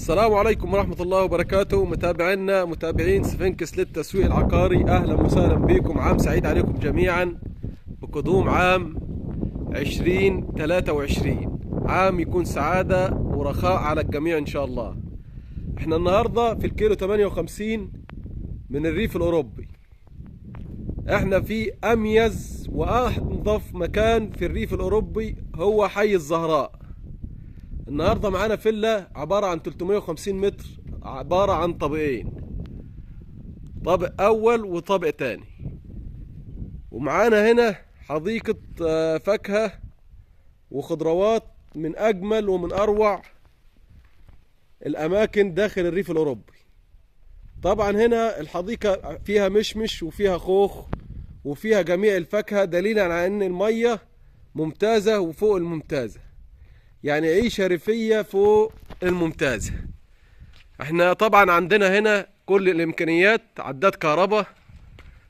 السلام عليكم ورحمة الله وبركاته. متابعين سفنكس للتسويق العقاري، أهلا وسهلا بكم. عام سعيد عليكم جميعا بقدوم عام 2023. عام يكون سعادة ورخاء على الجميع إن شاء الله. احنا النهاردة في الكيلو 58 من الريف الأوروبي. احنا في أميز وأنظف مكان في الريف الأوروبي، هو حي الزهراء. النهارده معانا فيلا عباره عن 350 متر، عباره عن طابقين، طابق اول وطابق تاني. ومعانا هنا حديقه فاكهه وخضروات من اجمل ومن اروع الاماكن داخل الريف الاوروبي. طبعا هنا الحديقه فيها مشمش وفيها خوخ وفيها جميع الفاكهه، دليلا على ان الميه ممتازه وفوق الممتازه، يعني عيشة ريفية فوق الممتازة. احنا طبعا عندنا هنا كل الامكانيات، عداد كهرباء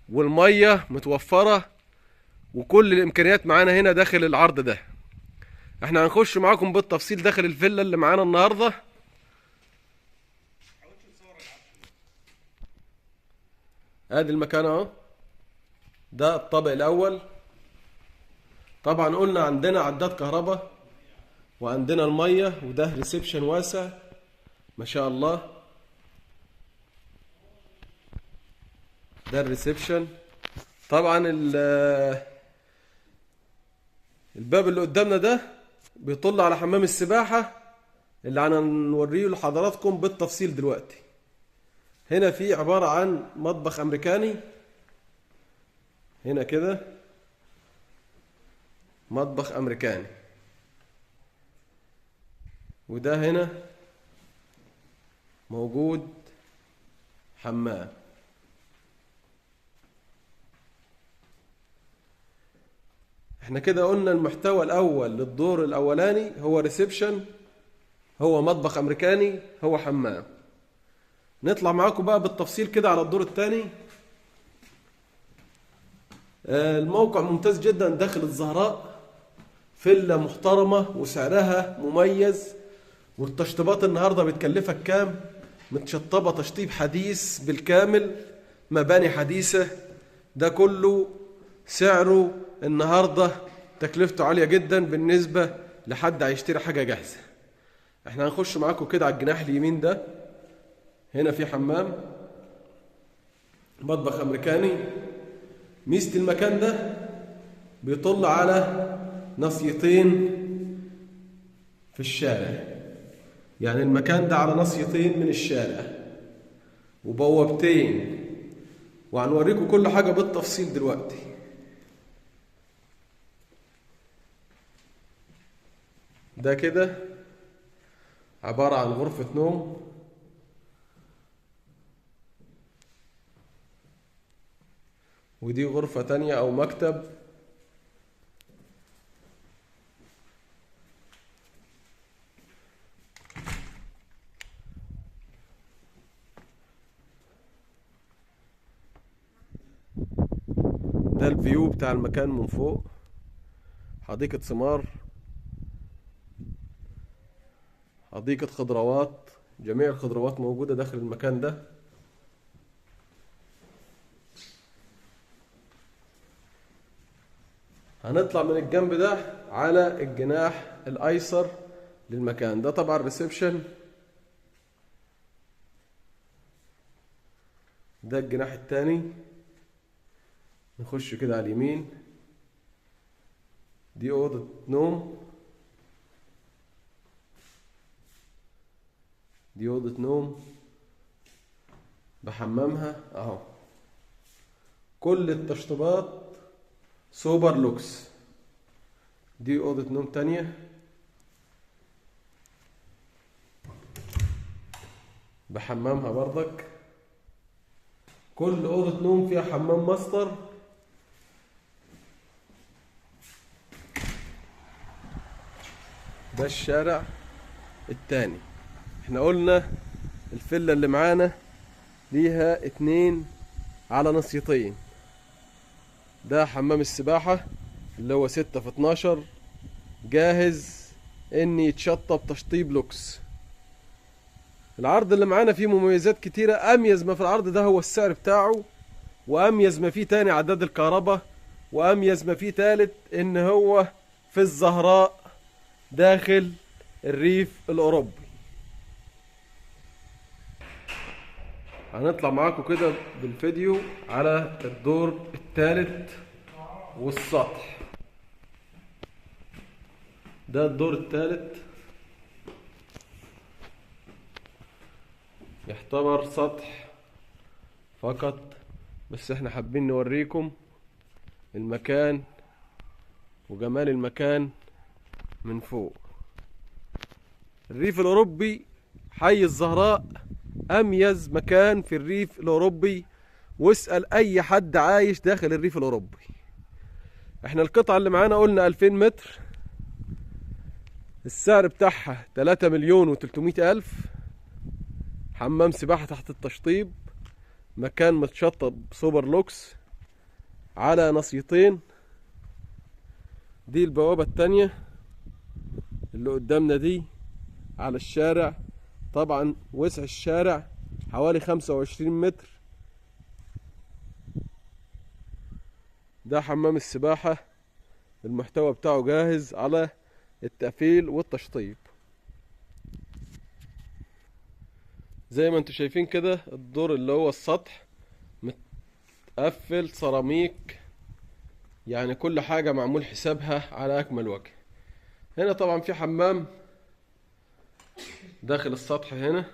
والمية متوفرة، وكل الامكانيات معانا هنا داخل العرض ده. احنا هنخش معاكم بالتفصيل داخل الفيلا اللي معانا النهاردة. ادي المكان اهو، ده الطابق الاول. طبعا قلنا عندنا عداد كهرباء وعندنا المية، وده ريسبشن واسع ما شاء الله. ده الريسبشن. طبعا الباب اللي قدامنا ده بيطل على حمام السباحة اللي هنوريه لحضراتكم بالتفصيل دلوقتي. هنا في عبارة عن مطبخ امريكاني، هنا كده مطبخ امريكاني، وده هنا موجود حمام. احنا كده قلنا المحتوى الاول للدور الاولاني هو ريسبشن، هو مطبخ امريكاني، هو حمام. نطلع معاكم بقى بالتفصيل كده على الدور الثاني. الموقع ممتاز جدا داخل الزهراء، فيلا محترمة وسعرها مميز. والتشطيبات النهارده بتكلفك كام؟ متشطبه تشطيب حديث بالكامل، مباني حديثه، ده كله سعره النهارده تكلفته عاليه جدا بالنسبه لحد هيشتري حاجه جاهزه. احنا هنخش معاكم كده على الجناح اليمين ده. هنا في حمام، مطبخ امريكاني. ميزه المكان ده بيطل على ناصيتين في الشارع، يعني المكان ده على ناصيتين من الشارع وبوابتين، وهنوريكم كل حاجة بالتفصيل دلوقتي. ده كده عبارة عن غرفة نوم، ودي غرفة تانية أو مكتب. ده الفيو بتاع المكان من فوق، حديقة ثمار، حديقة خضروات، جميع الخضروات موجودة داخل المكان ده. هنطلع من الجنب ده على الجناح الأيسر للمكان ده. طبعا ريسبشن، ده الجناح التاني. نخش كده على اليمين، دي أوضة نوم، دي أوضة نوم بحمامها أهو. كل التشطيبات سوبر لوكس. دي أوضة نوم تانية بحمامها برضك. كل أوضة نوم فيها حمام ماستر. ده الشارع التاني. احنا قلنا الفيلا اللي معانا ليها 2 على نصيتين. ده حمام السباحة اللي هو 6 في 12، جاهز ان يتشطب تشطيب لوكس. العرض اللي معانا فيه مميزات كتيرة. اميز ما في العرض ده هو السعر بتاعه، واميز ما فيه تاني عداد الكهرباء، واميز ما فيه تالت ان هو في الزهراء داخل الريف الاوروبي. هنطلع معاكم كده بالفيديو على الدور الثالث والسطح. ده الدور الثالث، يعتبر سطح فقط، بس احنا حابين نوريكم المكان وجمال المكان من فوق. الريف الاوروبي حي الزهراء اميز مكان في الريف الاوروبي، واسأل اي حد عايش داخل الريف الاوروبي. احنا القطعة اللي معانا قلنا 2000 متر، السعر بتاعها 3,300,000. حمام سباحة تحت التشطيب، مكان متشطب سوبر لوكس على نصيتين. دي البوابة التانية اللي قدامنا دي على الشارع. طبعا وسع الشارع حوالي 25 متر. ده حمام السباحة، المحتوى بتاعه جاهز على التقفيل والتشطيب. زي ما انتم شايفين كده الدور اللي هو السطح متقفل سيراميك، يعني كل حاجة معمول حسابها على أكمل وجه. هنا طبعا في حمام داخل السطح هنا.